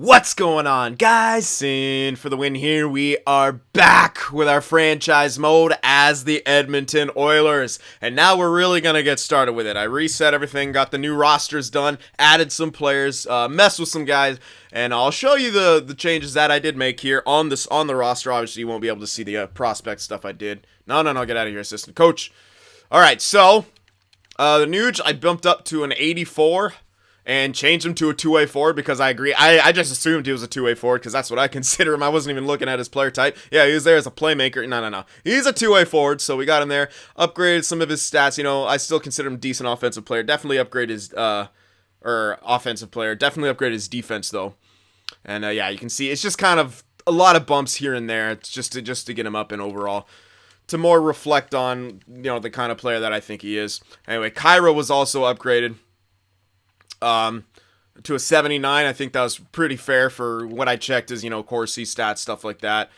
What's going on, guys? Cyn for the win here. We are back with our franchise mode as the Edmonton Oilers. And now we're really going to get started with it. I reset everything, got the new rosters done, added some players, messed with some guys, and I'll show you the changes that I did make here on the roster. Obviously, you won't be able to see the prospect stuff I did. No, get out of here, assistant coach. All right, so the Nuge, I bumped up to an 84. And changed him to a two-way forward because I agree. I just assumed he was a two-way forward because that's what I consider him. I wasn't even looking at his player type. Yeah, he was there as a playmaker. No. He's a two-way forward, so we got him there. Upgraded some of his stats. You know, I still consider him a decent offensive player. Definitely upgraded his, offensive player. Definitely upgraded his defense, though. And, yeah, you can see it's just kind of a lot of bumps here and there. It's just to get him up in overall. To more reflect on, you know, the kind of player that I think he is. Anyway, Kyra was also upgraded. To a 79. I think that was pretty fair for what I checked as, you know, Corsi stats, stuff like that.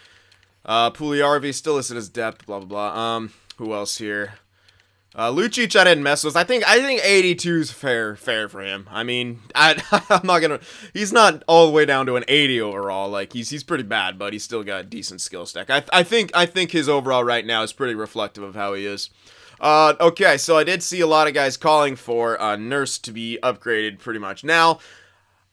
Puljujärvi still listed as depth, blah, blah, blah. Who else here? Lucic I didn't mess with. I think 82 is fair for him. I mean, I'm not gonna, he's not all the way down to an 80 overall. Like, he's pretty bad, but he's still got a decent skill stack. I think his overall right now is pretty reflective of how he is. Okay, so I did see a lot of guys calling for Nurse to be upgraded pretty much. Now,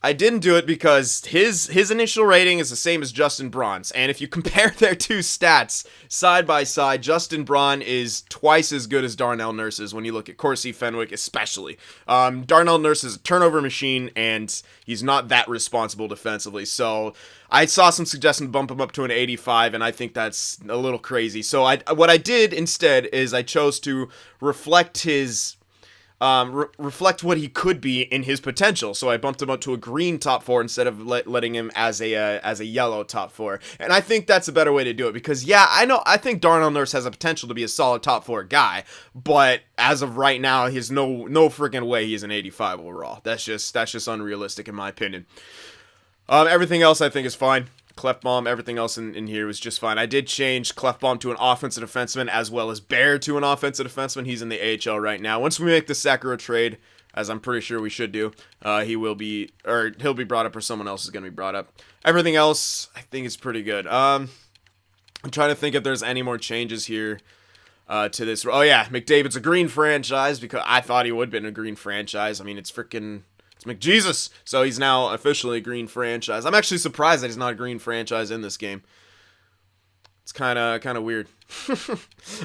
I didn't do it because his initial rating is the same as Justin Braun's. And if you compare their two stats side by side, Justin Braun is twice as good as Darnell Nurse is when you look at Corsi Fenwick especially. Darnell Nurse is a turnover machine, and he's not that responsible defensively. So I saw some suggestions to bump him up to an 85, and I think that's a little crazy. So what I did instead is I chose to reflect his reflect what he could be in his potential. So I bumped him up to a green top four instead of letting him as a yellow top four. And I think that's a better way to do it because, yeah, I think Darnell Nurse has a potential to be a solid top four guy, but as of right now, he's no freaking way he's an 85 overall. That's just unrealistic in my opinion. Everything else I think is fine. Clefbaum, everything else in here was just fine. I did change Clefbaum to an offensive defenseman as well as Bear to an offensive defenseman. He's in the AHL right now. Once we make the Sakura trade, as I'm pretty sure we should do, he'll be brought up or someone else is going to be brought up. Everything else I think is pretty good. I'm trying to think if there's any more changes here to this. Oh yeah, McDavid's a green franchise because I thought he would have been a green franchise. I mean, it's McJesus. So he's now officially a green franchise. I'm actually surprised that he's not a green franchise in this game. It's kind of weird.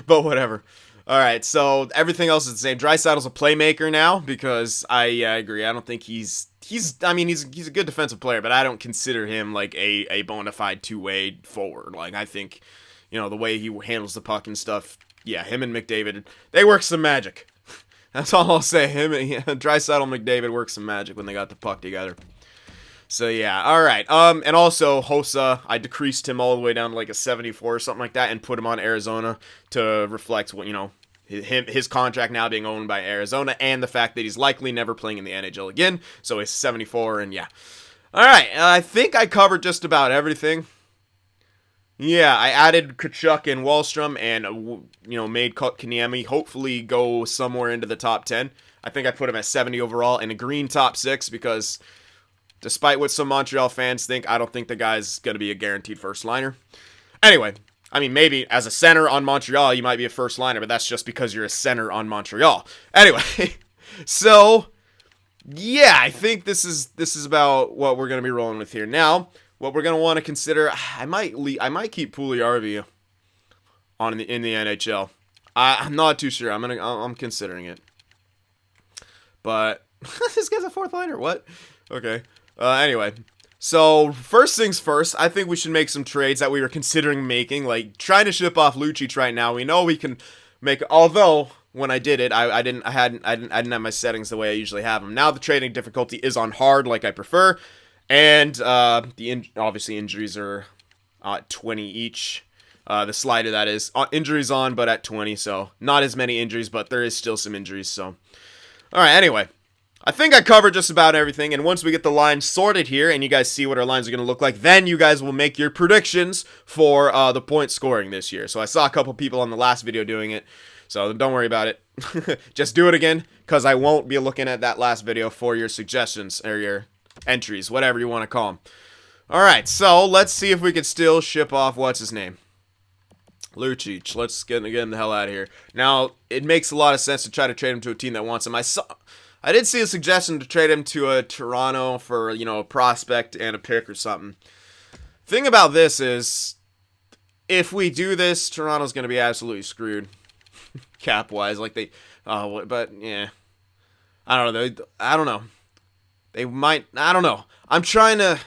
But whatever. All right, so everything else is the same. Draisaitl's a playmaker now because I agree. I don't think he's a good defensive player, but I don't consider him like a bona fide two-way forward. Like, I think, you know, the way he handles the puck and stuff, yeah, him and McDavid, they work some magic. That's all I'll say. Draisaitl and McDavid worked some magic when they got the puck together. So, yeah. All right. And also, Hossa, I decreased him all the way down to like a 74 or something like that and put him on Arizona to reflect what, you know, his contract now being owned by Arizona and the fact that he's likely never playing in the NHL again. So, he's 74 and yeah. All right. I think I covered just about everything. Yeah, I added Tkachuk and Wallstrom and, you know, made Kotkaniemi hopefully go somewhere into the top 10. I think I put him at 70 overall and a green top 6 because despite what some Montreal fans think, I don't think the guy's going to be a guaranteed first liner. Anyway, I mean, maybe as a center on Montreal, you might be a first liner, but that's just because you're a center on Montreal. Anyway, so, yeah, I think this is about what we're going to be rolling with here. Now, what we're going to want to consider, I might keep Puljujärvi in the NHL. I'm not too sure. I'm considering it. But this guy's a fourth liner. What? Okay. Anyway, so first things first, I think we should make some trades that we were considering making, like trying to ship off Lucic right now. We know we can make, although when I did it, I didn't have my settings the way I usually have them. Now the trading difficulty is on hard, like I prefer. And obviously injuries are at 20 each. The slider, that is. Injuries on, but at 20, so not as many injuries, but there is still some injuries, so. Alright, anyway. I think I covered just about everything, and once we get the lines sorted here, and you guys see what our lines are going to look like, then you guys will make your predictions for the point scoring this year. So I saw a couple people on the last video doing it, so don't worry about it. Just do it again, because I won't be looking at that last video for your suggestions, or your entries, whatever you want to call them. Alright, so let's see if we can still ship off, what's his name? Lucic. Let's get him the hell out of here. Now, it makes a lot of sense to try to trade him to a team that wants him. I did see a suggestion to trade him to a Toronto for, you know, a prospect and a pick or something. Thing about this is, if we do this, Toronto's going to be absolutely screwed. Cap-wise. Like, but, yeah. I don't know. They might, I don't know. I'm trying to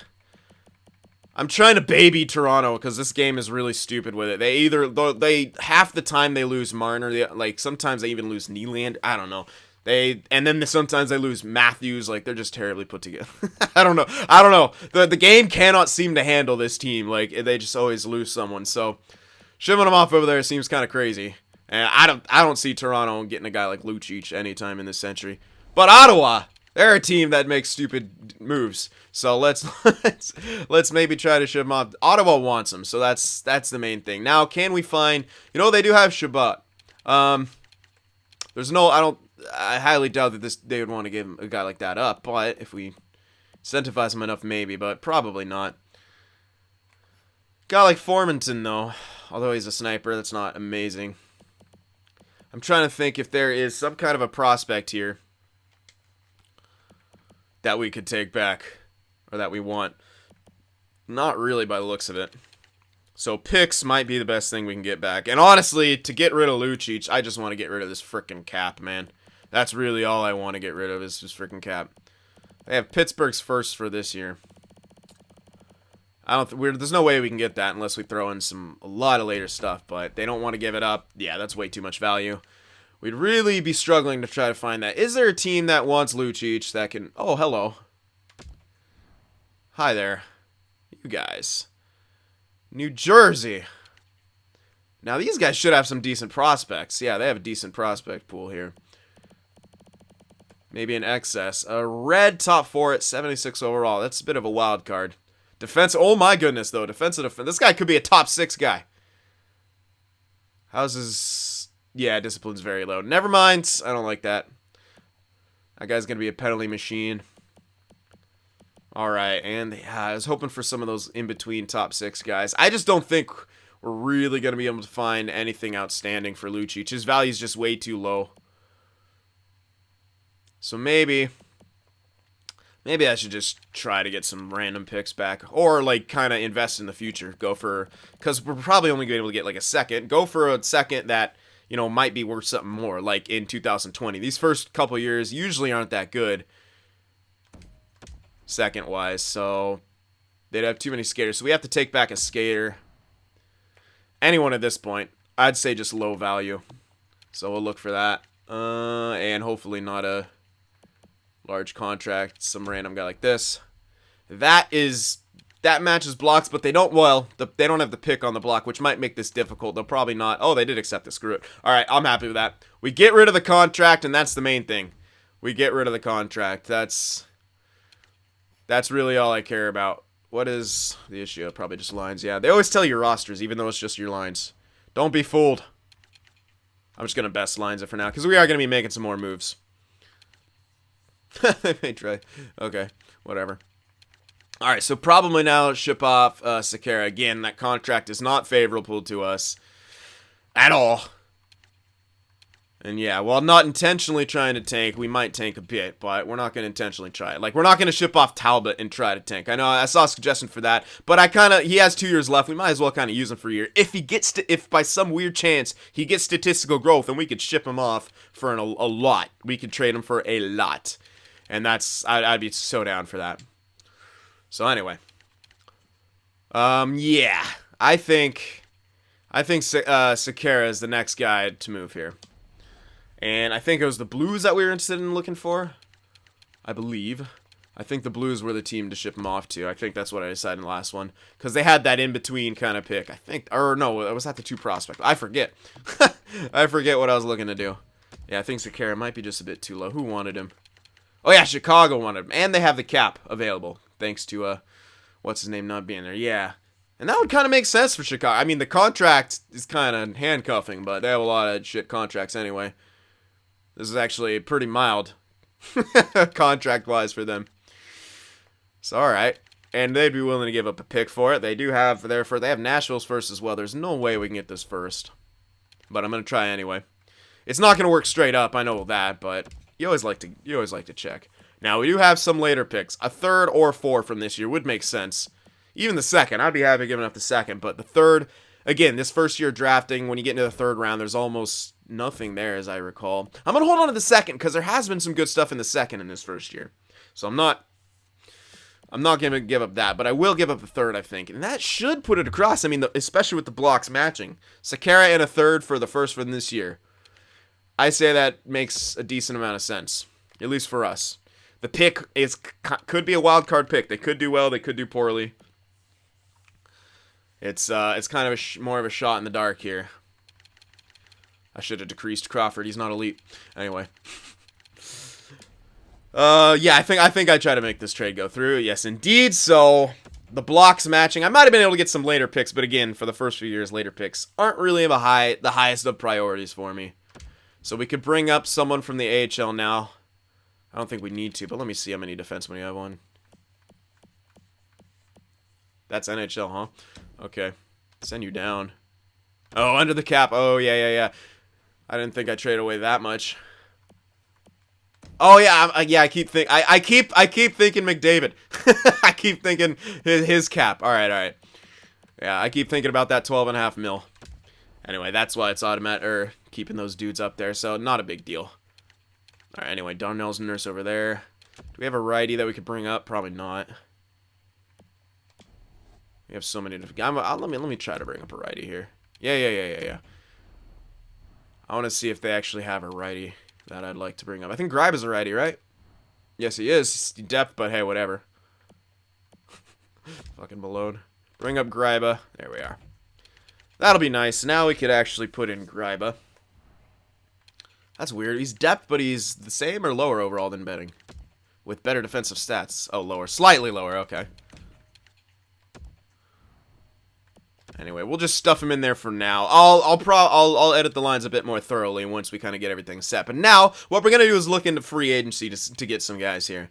baby Toronto because this game is really stupid with it. They half the time they lose Marner, like sometimes they even lose Nylander. I don't know. And then sometimes they lose Matthews. Like, they're just terribly put together. I don't know. The game cannot seem to handle this team. Like, they just always lose someone. So shipping them off over there seems kind of crazy. And I don't see Toronto getting a guy like Lucic anytime in this century. But Ottawa, they're a team that makes stupid moves. So let's maybe try to ship them off. Ottawa wants them, so that's the main thing. Now, can we find? You know, they do have Shabbat. I highly doubt that they would want to give a guy like that up. But if we incentivize him enough, maybe. But probably not. Guy like Formanton, though, although he's a sniper, that's not amazing. I'm trying to think if there is some kind of a prospect here that we could take back, or that we want. Not really by the looks of it. So picks might be the best thing we can get back. And honestly, to get rid of Lucic, I just want to get rid of this frickin' cap, man. That's really all I want to get rid of is this frickin' cap. They have Pittsburgh's first for this year. There's no way we can get that unless we throw in a lot of later stuff, but they don't want to give it up. Yeah, that's way too much value. We'd really be struggling to try to find that. Is there a team that wants Lucic that can... Oh, hello. Hi there. You guys. New Jersey. Now, these guys should have some decent prospects. Yeah, they have a decent prospect pool here. Maybe in excess. A red top 4 at 76 overall. That's a bit of a wild card. Defense... Oh, my goodness, though. Defensive... This guy could be a top 6 guy. How's his... Yeah, discipline's very low. Never mind. I don't like that. That guy's going to be a penalty machine. Alright, and yeah, I was hoping for some of those in-between top 6 guys. I just don't think we're really going to be able to find anything outstanding for Lucic. His value's just way too low. So maybe I should just try to get some random picks back. Or, like, kind of invest in the future. Because we're probably only going to be able to get, like, a second. Go for a second that... you know, might be worth something more, like in 2020. These first couple years usually aren't that good, second-wise, so they'd have too many skaters. So we have to take back a skater. Anyone at this point, I'd say just low value. So we'll look for that. And hopefully not a large contract, some random guy like this. That matches blocks, but they don't have the pick on the block, which might make this difficult. They'll probably not. Oh, they did accept it. Screw it. All right, I'm happy with that. We get rid of the contract, and that's the main thing. We get rid of the contract. That's really all I care about. What is the issue? Probably just lines. Yeah, they always tell you rosters, even though it's just your lines. Don't be fooled. I'm just going to best lines it for now, because we are going to be making some more moves. They may try. Okay, whatever. Alright, so probably now ship off Sekera. Again, that contract is not favorable to us at all. And yeah, while not intentionally trying to tank, we might tank a bit, but we're not going to intentionally try it. Like, we're not going to ship off Talbot and try to tank. I know, I saw a suggestion for that, but he has 2 years left. We might as well kind of use him for a year. If by some weird chance he gets statistical growth, then we could ship him off for a lot. We could trade him for a lot. And I'd be so down for that. So anyway, yeah, I think Sekera is the next guy to move here, and I think it was the Blues that we were interested in looking for. I think the Blues were the team to ship him off to. I think that's what I decided in the last one because they had that in between kind of pick. Or no, it was at the 2 prospect. I forget. I forget what I was looking to do. Yeah, I think Sekera might be just a bit too low. Who wanted him? Oh yeah, Chicago wanted him, and they have the cap available. Thanks to, what's his name not being there. Yeah. And that would kind of make sense for Chicago. I mean, the contract is kind of handcuffing, but they have a lot of shit contracts anyway. This is actually pretty mild contract-wise for them. So, alright. and they'd be willing to give up a pick for it. They do have they have Nashville's first as well. There's no way we can get this first, but I'm gonna try anyway. It's not gonna work straight up, I know that, but you always like to check. Now we do have some later picks. A third or fourth from this year would make sense. Even the second, I'd be happy giving up the second, but the third, again, this first year drafting, when you get into the third round, there's almost nothing there, as I recall. I'm going to hold on to the second, because there has been some good stuff in the second in this first year. So I'm not going to give up that, but I will give up the third, I think. And that should put it across, I mean, especially with the blocks matching. Sekera and a third for the first from this year. I say that makes a decent amount of sense, at least for us. The pick could be a wild card pick. They could do well, they could do poorly. It's kind of more of a shot in the dark here. I should have decreased Crawford. He's not elite. Anyway. Yeah, I think I try to make this trade go through. Yes, indeed. So, the blocks matching. I might have been able to get some later picks, but again, for the first few years, later picks aren't really the highest of priorities for me. So, we could bring up someone from the AHL now. I don't think we need to, but let me see how many defensemen we have on. That's NHL, huh? Okay. Send you down. Oh, under the cap. Oh, yeah. I didn't think I traded away that much. Oh, yeah. I keep thinking McDavid. I keep thinking his cap. All right. Yeah, I keep thinking about that 12.5 mil. Anyway, that's why it's automatic, keeping those dudes up there, so not a big deal. All right, anyway, Darnell's nurse over there. Do we have a righty that we could bring up? Probably not. We have so many different... let me try to bring up a righty here. Yeah. I want to see if they actually have a righty that I'd like to bring up. I think Greibe is a righty, right? Yes, he is. He's depth, but hey, whatever. Fucking Malone. Bring up Greibe. There we are. That'll be nice. Now we could actually put in Greibe. That's weird. He's depth, but he's the same or lower overall than Betting. With better defensive stats. Oh, lower. Slightly lower. Okay. Anyway, we'll just stuff him in there for now. I'll edit the lines a bit more thoroughly once we kind of get everything set. But now, what we're gonna do is look into free agency to get some guys here.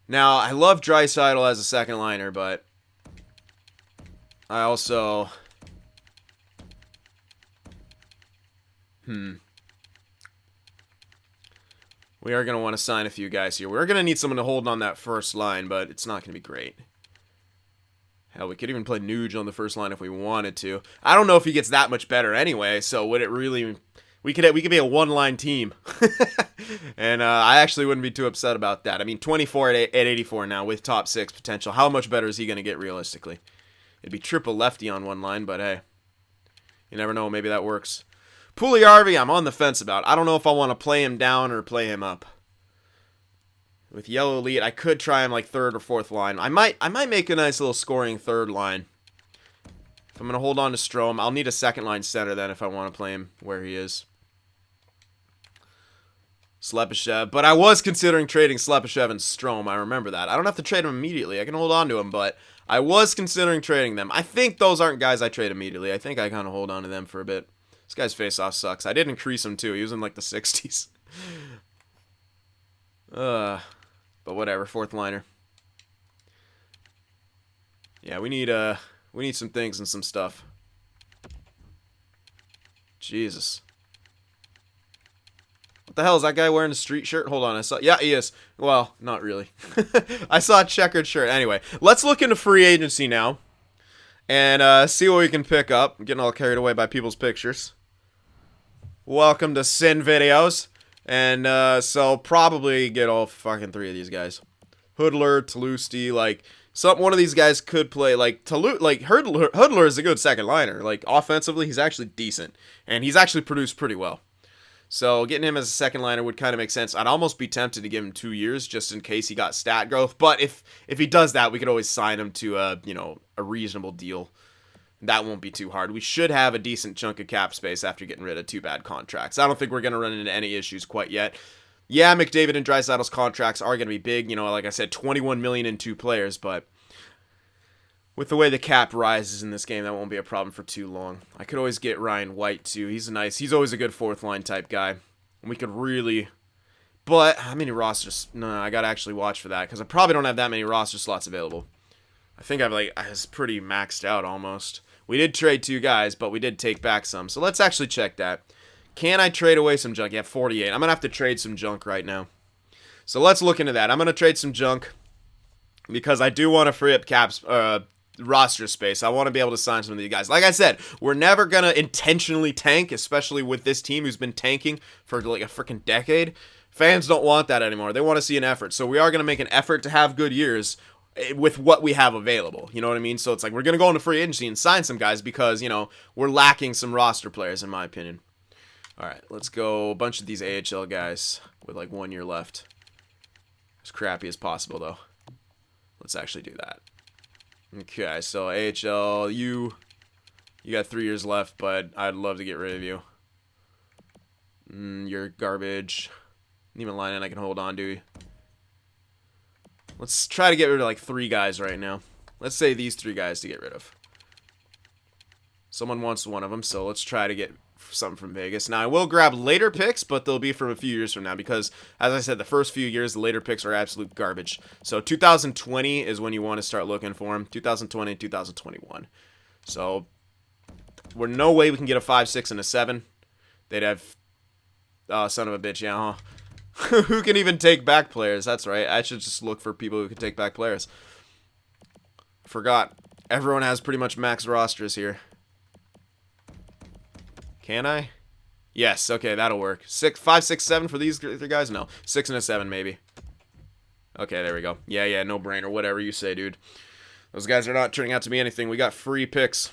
Now, I love Draisaitl as a second liner, but I also we are going to want to sign a few guys here. We're going to need someone to hold on that first line, but it's not going to be great. Hell, we could even play Nuge on the first line if we wanted to. I don't know if he gets that much better anyway, so would it really... We could be a one-line team. And I actually wouldn't be too upset about that. I mean, 24 at 84 now with top 6 potential. How much better is he going to get realistically? It'd be triple lefty on one line, but hey. You never know, maybe that works. Puljujärvi, I'm on the fence about. I don't know if I want to play him down or play him up. With Yellow Elite, I could try him like third or fourth line. I might make a nice little scoring third line. If I'm going to hold on to Strome, I'll need a second line center then if I want to play him where he is. Slepyshev. But I was considering trading Slepyshev and Strome. I remember that. I don't have to trade him immediately. I can hold on to him, but I was considering trading them. I think those aren't guys I trade immediately. I think I kind of hold on to them for a bit. This guy's face-off sucks. I did increase him, too. He was in, like, the 60s. But whatever. Fourth liner. Yeah, we need some things and some stuff. Jesus. What the hell is that guy wearing a street shirt? Hold on, I saw... Yeah, he is. Well, not really. I saw a checkered shirt. Anyway, let's look into free agency now. And see what we can pick up. I'm getting all carried away by people's pictures. Welcome to Cyn videos. And so probably get all fucking 3 of these guys. Hudler, Talusti, like... one of these guys could play, like, Hudler is a good second liner. Like, offensively, he's actually decent. And he's actually produced pretty well. So, getting him as a second liner would kind of make sense. I'd almost be tempted to give him 2 years, just in case he got stat growth. But if he does that, we could always sign him to a reasonable deal. That won't be too hard. We should have a decent chunk of cap space after getting rid of 2 bad contracts. I don't think we're going to run into any issues quite yet. Yeah, McDavid and Draisaitl's contracts are going to be big. You know, like I said, $21 million in 2 players, but with the way the cap rises in this game, that won't be a problem for too long. I could always get Ryan White, too. He's always a good fourth line type guy. And we could really... But, how many rosters... No, I got to actually watch for that, because I probably don't have that many roster slots available. I think I was pretty maxed out almost. We did trade 2 guys, but we did take back some. So let's actually check that. Can I trade away some junk? Yeah, 48. I'm going to have to trade some junk right now. So let's look into that. I'm going to trade some junk because I do want to free up roster space. I want to be able to sign some of these guys. Like I said, we're never going to intentionally tank, especially with this team who's been tanking for like a freaking decade. Fans don't want that anymore. They want to see an effort. So we are going to make an effort to have good years with what we have available. You know what I mean? So it's like we're going to go into free agency and sign some guys because, you know, we're lacking some roster players in my opinion. All right, let's go a bunch of these AHL guys with like 1 year left. As crappy as possible though. Let's actually do that. Okay, so AHL, you got 3 years left, but I'd love to get rid of you. You're garbage. Even line in I can hold on to. Let's try to get rid of like 3 guys right now. Let's say these 3 guys to get rid of. Someone wants one of them, so let's try to get something from Vegas. Now, I will grab later picks, but they'll be from a few years from now because, as I said, the first few years, the later picks are absolute garbage. So 2020 is when you want to start looking for them. 2020, 2021. So we're no way we can get a 5, 6, and a 7. They'd have... Oh, son of a bitch, yeah, huh? Who can even take back players? That's right. I should just look for people who can take back players. Forgot. Everyone has pretty much max rosters here. Can I? Yes. Okay, that'll work. 5, 6, 7 for these 3 guys? No. 6 and a 7, maybe. Okay, there we go. Yeah, no brainer. Whatever you say, dude. Those guys are not turning out to be anything. We got free picks.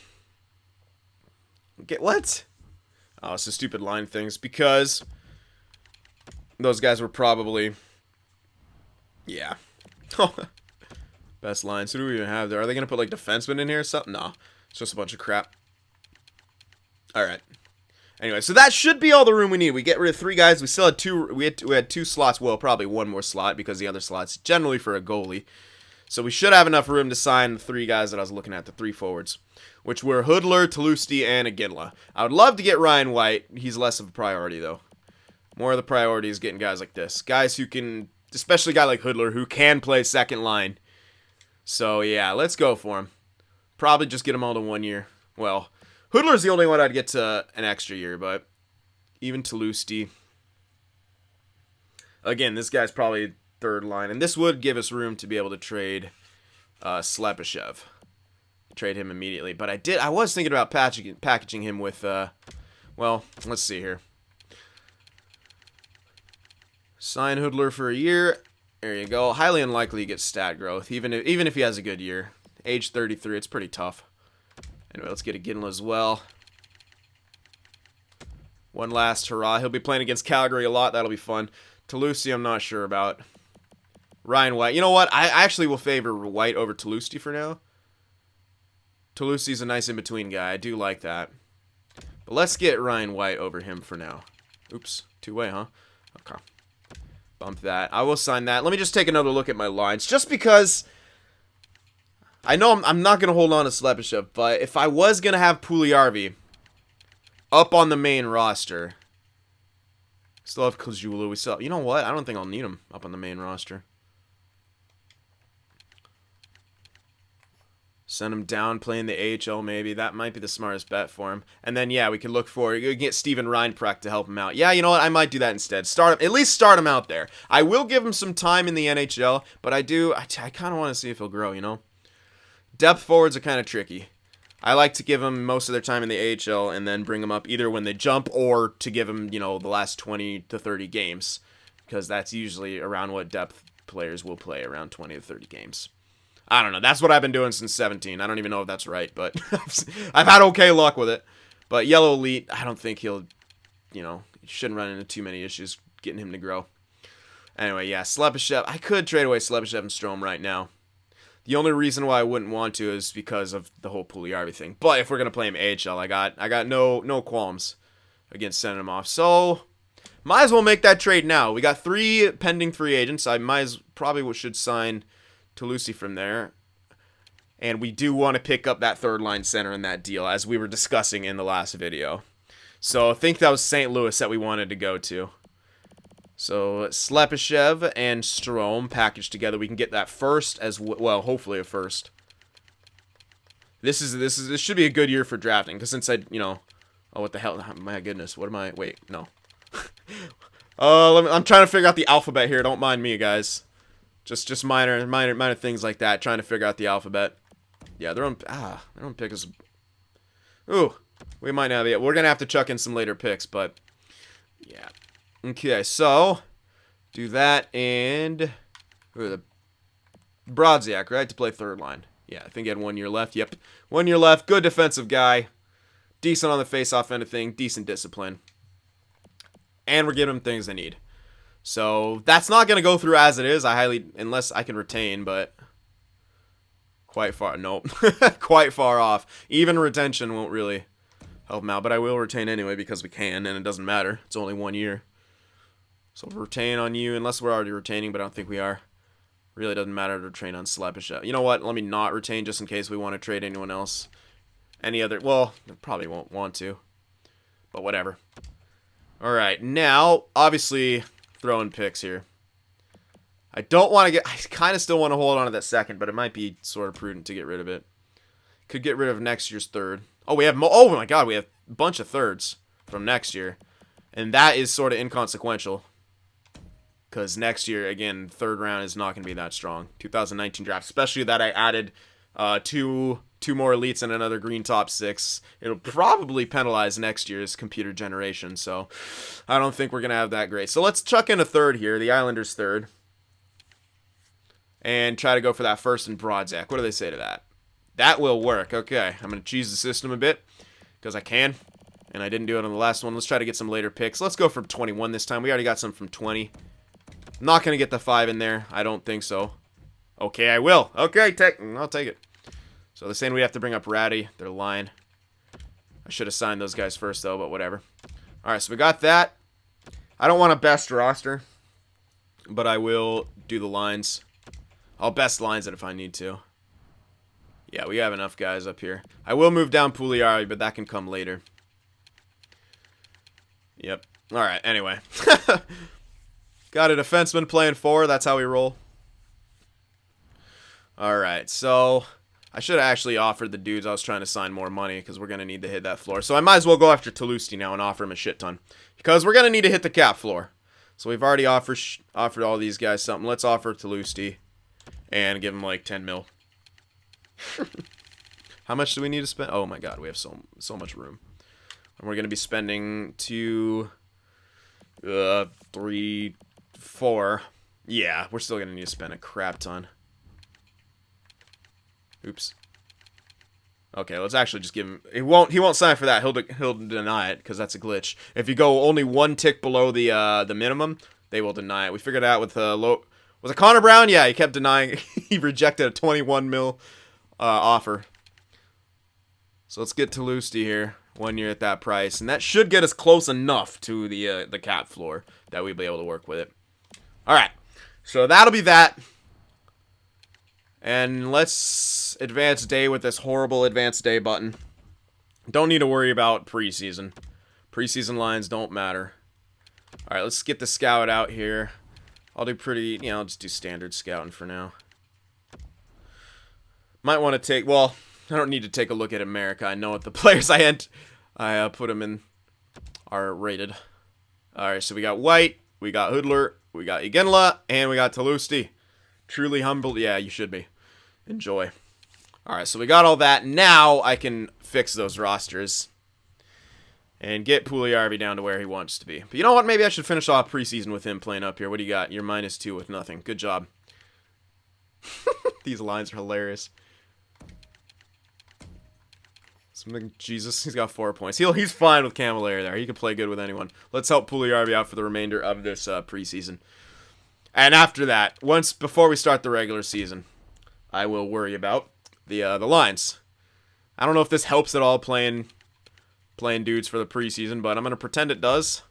Get what? Oh, it's the stupid line things. Because... those guys were probably... yeah. Best lines. Who do we even have there? Are they going to put, like, defensemen in here or something? No. It's just a bunch of crap. Alright. Anyway, so that should be all the room we need. We get rid of 3 guys. We still had 2... We had 2 slots. Well, probably 1 more slot because the other slot's generally for a goalie. So we should have enough room to sign the 3 guys that I was looking at, the 3 forwards. Which were Hoodler, Toulouse, and Iginla. I would love to get Ryan White. He's less of a priority, though. More of the priority is getting guys like this. Guys who can, especially a guy like Hoodler, who can play second line. So, yeah, let's go for him. Probably just get them all to 1 year. Well, Hoodler's the only one I'd get to an extra year, but even Toulouse. Again, this guy's probably third line. And this would give us room to be able to trade Slepyshev. Trade him immediately. But I was thinking about packaging him with, well, let's see here. Sign Hoodler for a year. There you go. Highly unlikely he gets stat growth, even if he has a good year. Age 33, it's pretty tough. Anyway, let's get a Ginla as well. One last hurrah. He'll be playing against Calgary a lot. That'll be fun. Toulouse, I'm not sure about. Ryan White. You know what? I actually will favor White over Toulouse for now. Toulouse's a nice in-between guy. I do like that. But let's get Ryan White over him for now. Oops. 2-way, huh? Okay. Bump that. I will sign that. Let me just take another look at my lines. Just because I know I'm not going to hold on to Slepyshev, but if I was going to have Puljujärvi up on the main roster, still have Kajula. We still, you know what? I don't think I'll need him up on the main roster. Send him down, playing the AHL maybe. That might be the smartest bet for him. And then, yeah, we could look for... you could get Steven Reinprecht to help him out. Yeah, you know what? I might do that instead. At least start him out there. I will give him some time in the NHL, but I kind of want to see if he'll grow, you know? Depth forwards are kind of tricky. I like to give them most of their time in the AHL and then bring them up either when they jump or to give them, you know, the last 20 to 30 games. Because that's usually around what depth players will play, around 20 to 30 games. I don't know. That's what I've been doing since 17. I don't even know if that's right, but I've had okay luck with it. But Yellow Elite, I don't think he'll, you know, shouldn't run into too many issues getting him to grow. Anyway, yeah, Slepyshev. I could trade away Slepyshev and Strome right now. The only reason why I wouldn't want to is because of the whole Puljujärvi thing. But if we're gonna play him AHL, I got no qualms against sending him off. So might as well make that trade now. We got 3 pending free agents. I probably should sign Toulouse from there. And we do want to pick up that third line center in that deal, as we were discussing in the last video. So I think that was St. Louis that we wanted to go to. So Slepyshev and Strome packaged together. We can get that first as well, hopefully a first. This should be a good year for drafting, because since I, you know, oh, what the hell, my goodness, what am I, wait, no. I'm trying to figure out the alphabet here, don't mind me, guys. Just minor things like that, trying to figure out the alphabet. Yeah, their own pick is, ooh, we might not be, we're gonna have to chuck in some later picks, but, yeah. Okay, so, do that, and, ooh, the Brodziak, right, to play third line. Yeah, I think he had 1 year left. Yep. 1 year left. Good defensive guy. Decent on the face-off end of thing. Decent discipline. And we're giving him things they need. So, that's not going to go through as it is. Unless I can retain, but quite far. Nope. Quite far off. Even retention won't really help him out. But I will retain anyway because we can, and it doesn't matter. It's only 1 year. So, we'll retain on you, unless we're already retaining, but I don't think we are. Really doesn't matter to train on Slepisha. You know what? Let me not retain just in case we want to trade anyone else. Any other... Well, probably won't want to. But whatever. Alright, now, obviously, throwing picks here. I don't want to get... I kind of still want to hold on to that second, but it might be sort of prudent to get rid of it. Could get rid of next year's third. Oh, we have... Oh my god, we have a bunch of thirds from next year. And that is sort of inconsequential. Because next year, again, third round is not going to be that strong. 2019 draft, especially that I added two more elites and another green top 6. It'll probably penalize next year's computer generation, so I don't think we're going to have that great. So let's chuck in a third here, the Islanders' third, and try to go for that first and Brodziak. What do they say to that? That will work. Okay, I'm going to cheese the system a bit, because I can, and I didn't do it on the last one. Let's try to get some later picks. Let's go for 21 this time. We already got some from 20. Not going to get the 5 in there. I don't think so. Okay, I will. Okay, I'll take it. So they're saying we have to bring up Ratty, their line. I should have signed those guys first, though, but whatever. Alright, so we got that. I don't want a best roster, but I will do the lines. I'll best lines it if I need to. Yeah, we have enough guys up here. I will move down Puliari, but that can come later. Yep. Alright, anyway. Got a defenseman playing 4. That's how we roll. Alright, so I should have actually offered the dudes I was trying to sign more money because we're going to need to hit that floor. So I might as well go after Toulouse now and offer him a shit ton. Because we're going to need to hit the cap floor. So we've already offered all these guys something. Let's offer Toulouse and give him like 10 mil. How much do we need to spend? Oh my god, we have so much room. And we're going to be spending 2, 3... 4. Yeah, we're still going to need to spend a crap ton. Oops. Okay, let's actually just give him... He won't sign for that. He'll deny it, because that's a glitch. If you go only 1 tick below the minimum, they will deny it. We figured it out with low... Was it Connor Brown? Yeah, he kept denying. He rejected a 21 mil offer. So let's get Toulouse here. 1 year at that price. And that should get us close enough to the cap floor that we'll be able to work with it. Alright, so that'll be that. And let's advance day with this horrible advance day button. Don't need to worry about preseason. Preseason lines don't matter. Alright, let's get the scout out here. I'll do I'll just do standard scouting for now. Might want to take, well, I don't need to take a look at America. I know what the players I put them in are rated. Alright, so we got White, we got Hoodler, we got Iginla, and we got Toulouse. Truly humbled. Yeah, you should be. Enjoy. Alright, so we got all that. Now I can fix those rosters and get Puliarvi down to where he wants to be. But you know what? Maybe I should finish off preseason with him playing up here. What do you got? You're -2 with nothing. Good job. These lines are hilarious. Jesus, he's got 4 points. He's fine with Camilleri there. He can play good with anyone. Let's help Puliarvi out for the remainder of this preseason. And after that, before we start the regular season, I will worry about the lines. I don't know if this helps at all playing dudes for the preseason, but I'm going to pretend it does.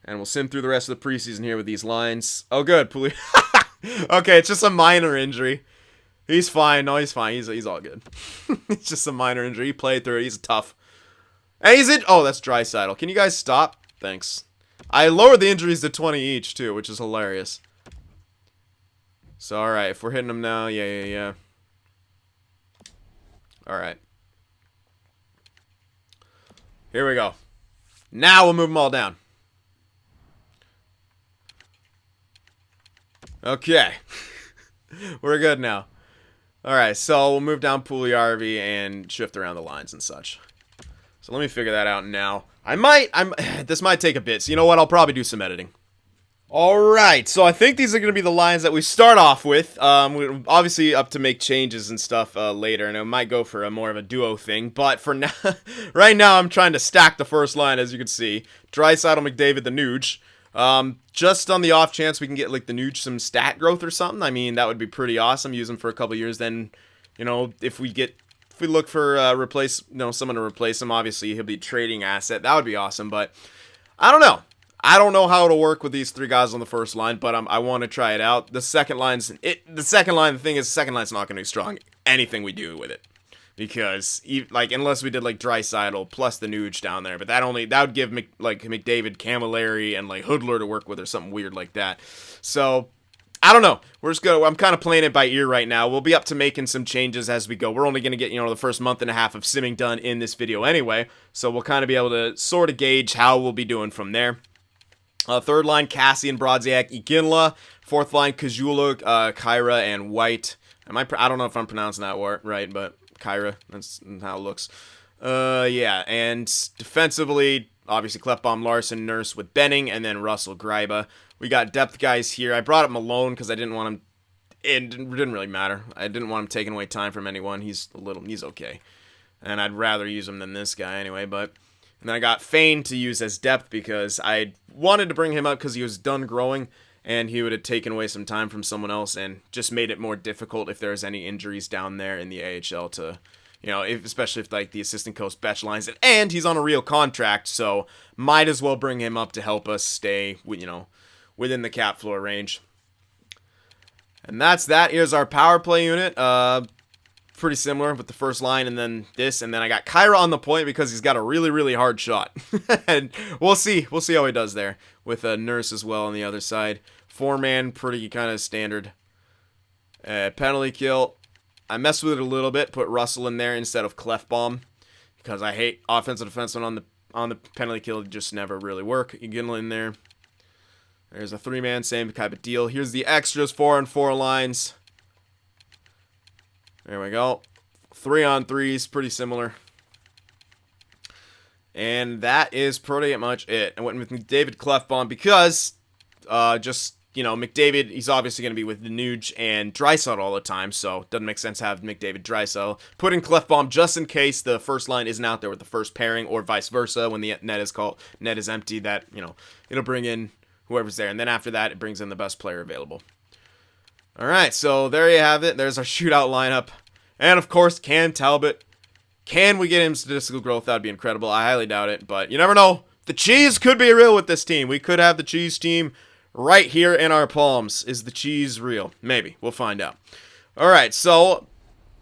And we'll sim through the rest of the preseason here with these lines. Oh, good. Okay, it's just a minor injury. He's fine. No, he's fine. He's all good. It's just a minor injury. He played through it. He's tough. And he's in... Oh, that's Draisaitl. Can you guys stop? Thanks. I lowered the injuries to 20 each, too, which is hilarious. So, alright. If we're hitting him now, yeah. All right. Here we go. Now we'll move them all down. Okay. We're good now. All right, so we'll move down Puljujärvi and shift around the lines and such. So let me figure that out now. This might take a bit. So you know what? I'll probably do some editing. Alright, so I think these are going to be the lines that we start off with. We're obviously up to make changes and stuff later, and it might go for a more of a duo thing. But for now, right now, I'm trying to stack the first line, as you can see. Draisaitl, McDavid, the Nuge. Just on the off chance we can get like the Nuge some stat growth or something. I mean, that would be pretty awesome. Use him for a couple years. Then, you know, if we look for someone to replace him, obviously he'll be a trading asset. That would be awesome. But I don't know. I don't know how it'll work with these three guys on the first line, but I want to try it out. The second line's not going to be strong. Anything we do with it, because unless we did like Draisaitl plus the Nuge down there, but that would give McDavid, Camilleri, and like Hoodler to work with or something weird like that. So I don't know. I'm kind of playing it by ear right now. We'll be up to making some changes as we go. We're only going to get the first month and a half of simming done in this video anyway, so we'll kind of be able to sort of gauge how we'll be doing from there. Third line, Cassian, Brodziak, Iginla. Fourth line, Kajula, Kyra, and White. I don't know if I'm pronouncing that right, but Kyra, that's how it looks. Yeah, and defensively, obviously Klefbom, Larson, Nurse with Benning, and then Russell, Greiba. We got depth guys here. I brought up Malone because I didn't want him. It didn't really matter. I didn't want him taking away time from anyone. He's okay, and I'd rather use him than this guy anyway, but. And then I got Fane to use as depth because I wanted to bring him up because he was done growing and he would have taken away some time from someone else and just made it more difficult if there's any injuries down there in the AHL to, especially if like the assistant coach Betch lines it. And he's on a real contract, so might as well bring him up to help us stay, within the cap floor range. And that's that. Here's our power play unit. Pretty similar with the first line and then this, and then I got Kyra on the point because he's got a really, really hard shot. And we'll see how he does there with a Nurse as well on the other side. 4-man, pretty kind of standard. Penalty kill, I messed with it a little bit, put Russell in there instead of Klefbom because I hate offensive defensemen on the penalty kill. Just never really work. You get in there. There's a 3-man, same type of deal. Here's the extras, 4-on-4 lines. There we go. 3-on-3s, pretty similar. And that is pretty much it. I went with McDavid, Klefbom because McDavid, he's obviously going to be with the Nuge and Draisaitl all the time, so it doesn't make sense to have McDavid, Draisaitl. Put in Klefbom just in case the first line isn't out there with the first pairing, or vice versa when the net is empty, that, it'll bring in whoever's there. And then after that, it brings in the best player available. Alright, so there you have it. There's our shootout lineup. And of course, Cam Talbot. Can we get him statistical growth? That would be incredible. I highly doubt it, but you never know. The cheese could be real with this team. We could have the cheese team right here in our palms. Is the cheese real? Maybe. We'll find out. Alright, so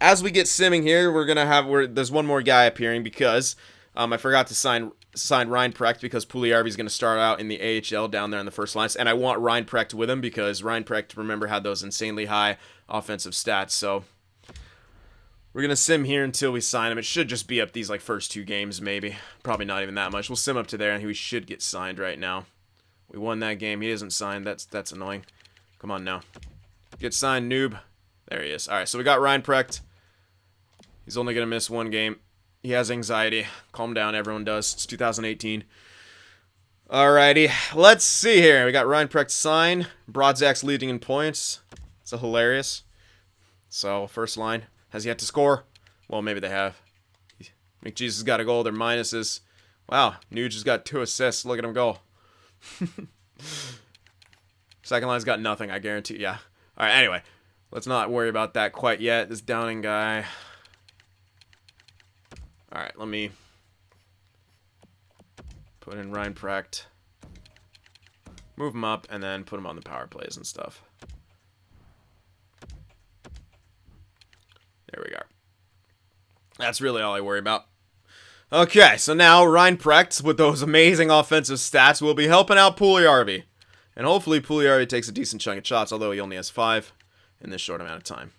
as we get simming here, there's one more guy appearing because I forgot to sign Reinprecht because Puljujärvi is going to start out in the AHL down there in the first lines, and I want Reinprecht with him because Reinprecht, remember, had those insanely high offensive stats. So we're going to sim here until we sign him. It should just be up these first 2 games, maybe. Probably not even that much. We'll sim up to there, and we should get signed right now. We won that game. He isn't signed. That's annoying. Come on now. Get signed, noob. There he is. All right, so we got Reinprecht. He's only going to miss 1 game. He has anxiety. Calm down, everyone does. It's 2018. Alrighty, let's see here. We got Reinprecht sign. Brodziak's leading in points. It's hilarious. So, first line has yet to score. Well, maybe they have. McJesus has got a goal. They're minuses. Wow, Nuge has got 2 assists. Look at him go. Second line's got nothing, I guarantee. Yeah. Alright, anyway. Let's not worry about that quite yet. This Downing guy. Alright, let me put in Reinprecht. Move him up, and then put him on the power plays and stuff. There we go. That's really all I worry about. Okay, so now Reinprecht, with those amazing offensive stats, will be helping out Puljujärvi. And hopefully Puljujärvi takes a decent chunk of shots, although he only has 5 in this short amount of time.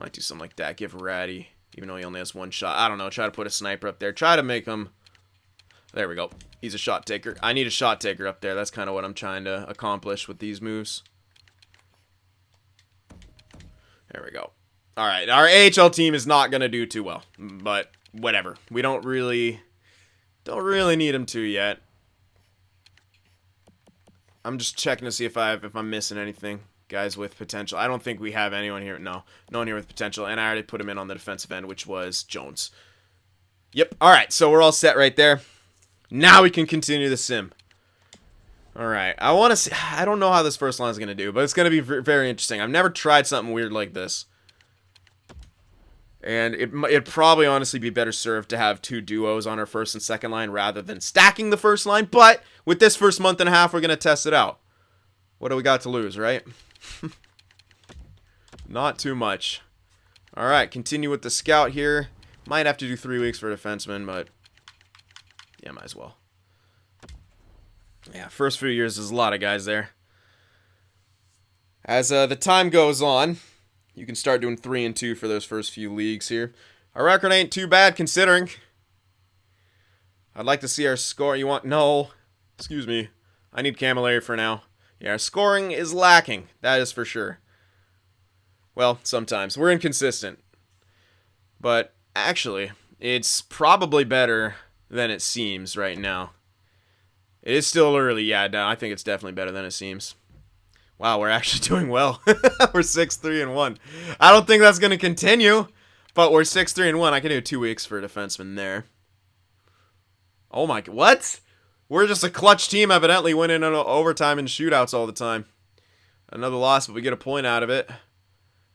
Might do something like that. Give Ratty, even though he only has one shot. I don't know. Try to put a sniper up there. Try to make him... There we go. He's a shot taker. I need a shot taker up there. That's kind of what I'm trying to accomplish with these moves. There we go. All right. Our AHL team is not going to do too well, but whatever. We don't really need him to yet. I'm just checking to see if I'm missing anything. Guys with potential. I don't think we have anyone here. No one here with potential. And I already put him in on the defensive end, which was Jones. Yep. All right. So we're all set right there. Now we can continue the sim. All right. I want to see. I don't know how this first line is going to do, but it's going to be very interesting. I've never tried something weird like this. And it'd probably honestly be better served to have 2 duos on our first and second line rather than stacking the first line. But with this first month and a half, we're going to test it out. What do we got to lose, right? Not too much. All right, continue with the scout here. Might have to do 3 weeks for a defenseman, but yeah, might as well. Yeah, first few years, there's a lot of guys there. As the time goes on, you can start doing 3 and 2 for those first few leagues here. Our record ain't too bad considering. I'd like to see our score. You want... No. Excuse me. I need Camilleri for now. Yeah, our scoring is lacking. That is for sure. Well, sometimes. We're inconsistent. But, actually, it's probably better than it seems right now. It is still early. Yeah, no, I think it's definitely better than it seems. Wow, we're actually doing well. We're 6-3-1. I don't think that's going to continue, but we're 6-3-1. I can do 2 weeks for a defenseman there. Oh my... What? We're just a clutch team, evidently, winning in overtime and shootouts all the time. Another loss, but we get a point out of it.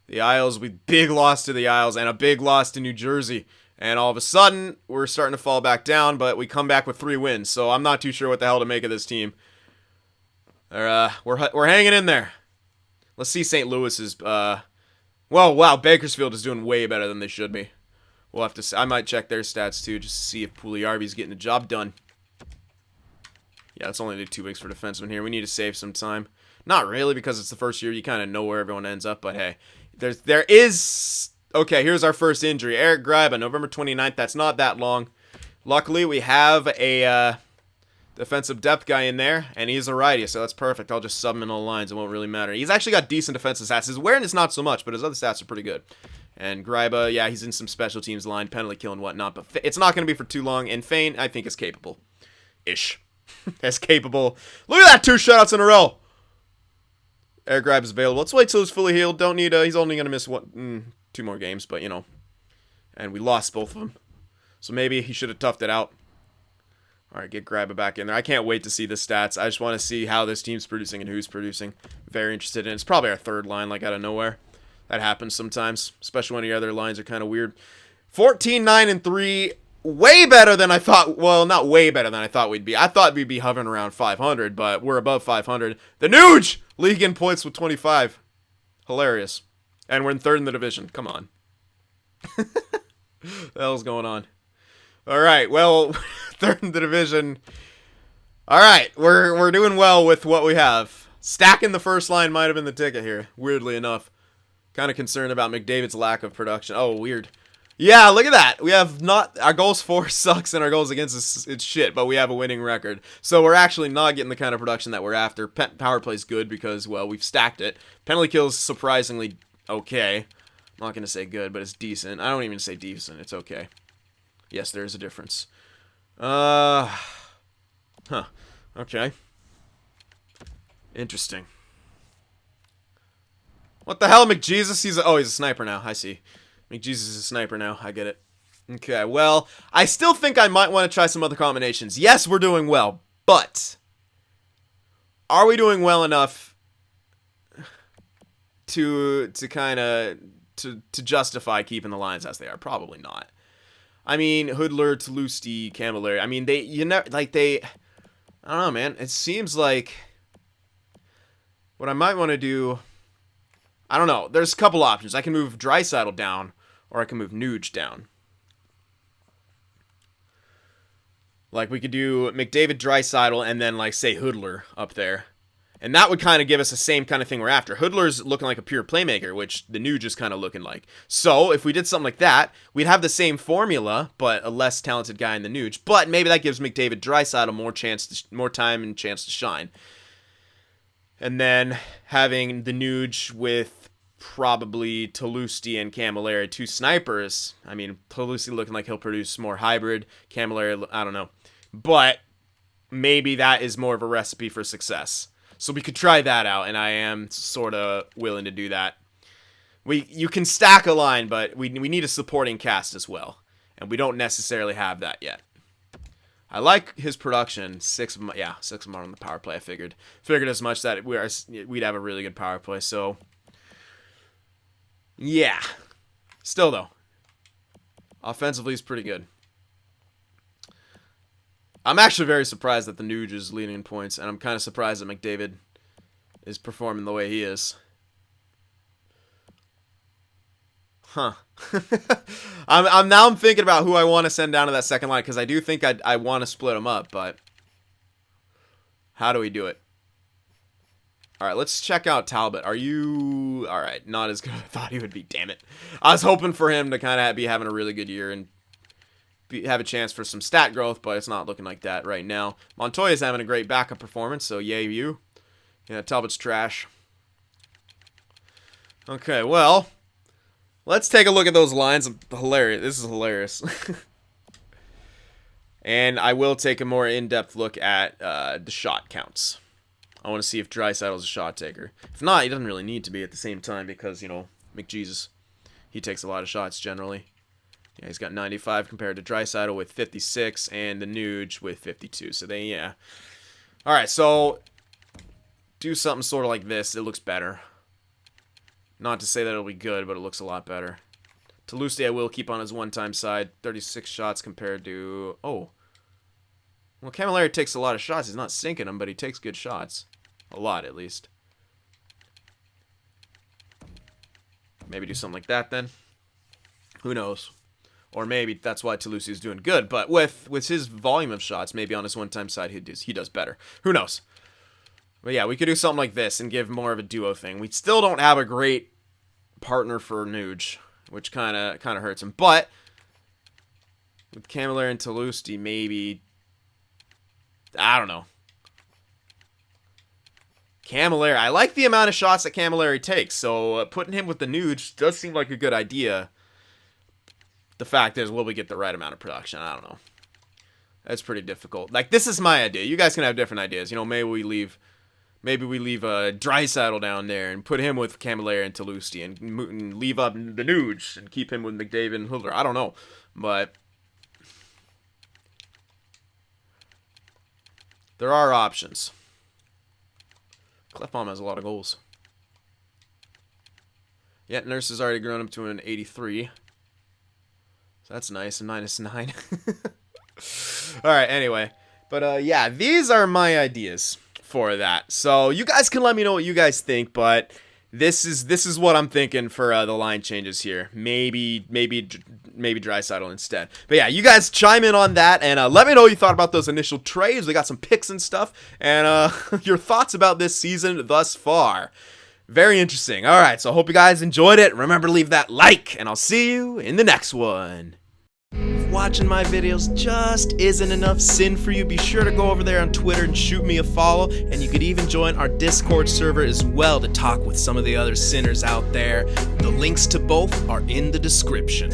The Isles, big loss to the Isles, and a big loss to New Jersey. And all of a sudden, we're starting to fall back down, but we come back with 3 wins. So I'm not too sure what the hell to make of this team. We're hanging in there. Let's see St. Louis's... Well, wow, Bakersfield is doing way better than they should be. We'll have to see. I might check their stats, too, just to see if Puljujärvi's getting the job done. Yeah, let's only do 2 weeks for defenseman here. We need to save some time. Not really, because it's the first year. You kind of know where everyone ends up, but hey. There is... Okay, here's our first injury. Eric Gryba, November 29th. That's not that long. Luckily, we have a defensive depth guy in there, and he's a righty, so that's perfect. I'll just sub him in all lines. It won't really matter. He's actually got decent defensive stats. His awareness not so much, but his other stats are pretty good. And Gryba, yeah, he's in some special teams line, penalty kill and whatnot, but it's not going to be for too long. And Fane, I think, is capable-ish. As capable. Look at that, 2 shutouts in a row. Air grab is available. Let's wait till he's fully healed. Don't need. He's only gonna miss 2 more games, but you know. And we lost both of them, so maybe he should have toughed it out. All right, get Grabba back in there. I can't wait to see the stats. I just want to see how this team's producing and who's producing. Very interested in it. It's probably our third line, like out of nowhere. That happens sometimes, especially when your other lines are kind of weird. 14-9-3. Way better than I thought. Well, not way better than I thought we'd be. I thought we'd be hovering around 500, but we're above 500. The Nuge! League in points with 25. Hilarious. And we're in 3rd in the division. Come on. What the hell's going on? All right, well, 3rd in the division. All right, we're doing well with what we have. Stacking the first line might have been the ticket here, weirdly enough. Kind of concerned about McDavid's lack of production. Oh, weird. Yeah, look at that. We have not... Our goals for sucks and our goals against us, it's shit, but we have a winning record. So we're actually not getting the kind of production that we're after. Power play's good because, well, we've stacked it. Penalty kill's surprisingly okay. I'm not going to say good, but it's decent. I don't even say decent. It's okay. Yes, there is a difference. Huh. Okay. Interesting. What the hell, McJesus? He's a sniper now. I see. McJesus is a sniper now. I get it. Okay, well, I still think I might want to try some other combinations. Yes, we're doing well, but are we doing well enough to kind of to justify keeping the lines as they are? Probably not. I mean, Hoodler, Tolusti, Camilleri. I mean, I don't know, man. It seems like what I might want to do. I don't know. There's a couple options. I can move Draisaitl down, or I can move Nuge down. Like, we could do McDavid, Draisaitl, and then, like, say, Hoodler up there. And that would kind of give us the same kind of thing we're after. Hoodler's looking like a pure playmaker, which the Nuge is kind of looking like. So if we did something like that, we'd have the same formula, but a less talented guy in the Nuge. But maybe that gives McDavid Draisaitl more time and chance to shine. And then having the Nuge with probably Tulosi and Camilleri, 2 snipers. I mean, Tulosi looking like he'll produce more hybrid. Camilleri, I don't know. But maybe that is more of a recipe for success. So we could try that out, and I am sort of willing to do that. You can stack a line, but we need a supporting cast as well, and we don't necessarily have that yet. I like his production. 6 of them, yeah, 6 of them are on the power play. I figured as much that we'd have a really good power play. So yeah, still though, offensively is pretty good. I'm actually very surprised that the Nuge is leading in points, and I'm kind of surprised that McDavid is performing the way he is. Huh. I'm thinking about who I want to send down to that second line, because I do think I want to split them up, but how do we do it? All right, let's check out Talbot. Are you... All right, not as good as I thought he would be, damn it. I was hoping for him to kind of be having a really good year and have a chance for some stat growth, but it's not looking like that right now. Montoya's having a great backup performance, so yay you. Yeah, Talbot's trash. Okay, well, let's take a look at those lines. Hilarious. This is hilarious. And I will take a more in-depth look at the shot counts. I want to see if Draisaitl's a shot taker. If not, he doesn't really need to be at the same time because, you know, McJesus, he takes a lot of shots generally. Yeah, he's got 95 compared to Draisaitl with 56 and the Nuge with 52. So they, yeah. All right, so do something sort of like this. It looks better. Not to say that it'll be good, but it looks a lot better. Tulosi I will keep on his one-time side. 36 shots compared to... Oh. Well, Camilleri takes a lot of shots. He's not sinking them, but he takes good shots. A lot, at least. Maybe do something like that, then. Who knows? Or maybe that's why Tulosi is doing good. But with his volume of shots, maybe on his one-time side, he does better. Who knows? But yeah, we could do something like this and give more of a duo thing. We still don't have a great partner for Nuge, which kind of hurts him. But with Camilleri and Tulosi, maybe... I don't know. Camilleri. I like the amount of shots that Camilleri takes, so putting him with the Nuge does seem like a good idea. The fact is, will we get the right amount of production? I don't know. That's pretty difficult. Like, this is my idea. You guys can have different ideas. You know, maybe we leave Draisaitl down there and put him with Camilleri and Tulosi and leave up the Nuge and keep him with McDavid and Hoodler. I don't know, but there are options. Clefbaum has a lot of goals. Yeah, Nurse has already grown up to an 83. So that's nice, a -9. Alright, anyway. But, yeah, these are my ideas for that. So, you guys can let me know what you guys think, but this is what I'm thinking for the line changes here. Maybe Draisaitl instead. But yeah, you guys chime in on that, and let me know what you thought about those initial trades. We got some picks and stuff, and your thoughts about this season thus far. Very interesting. All right, so I hope you guys enjoyed it. Remember to leave that like, and I'll see you in the next one. If watching my videos just isn't enough Cyn for you, be sure to go over there on Twitter and shoot me a follow, and you could even join our Discord server as well to talk with some of the other Cynners out there. The links to both are in the description.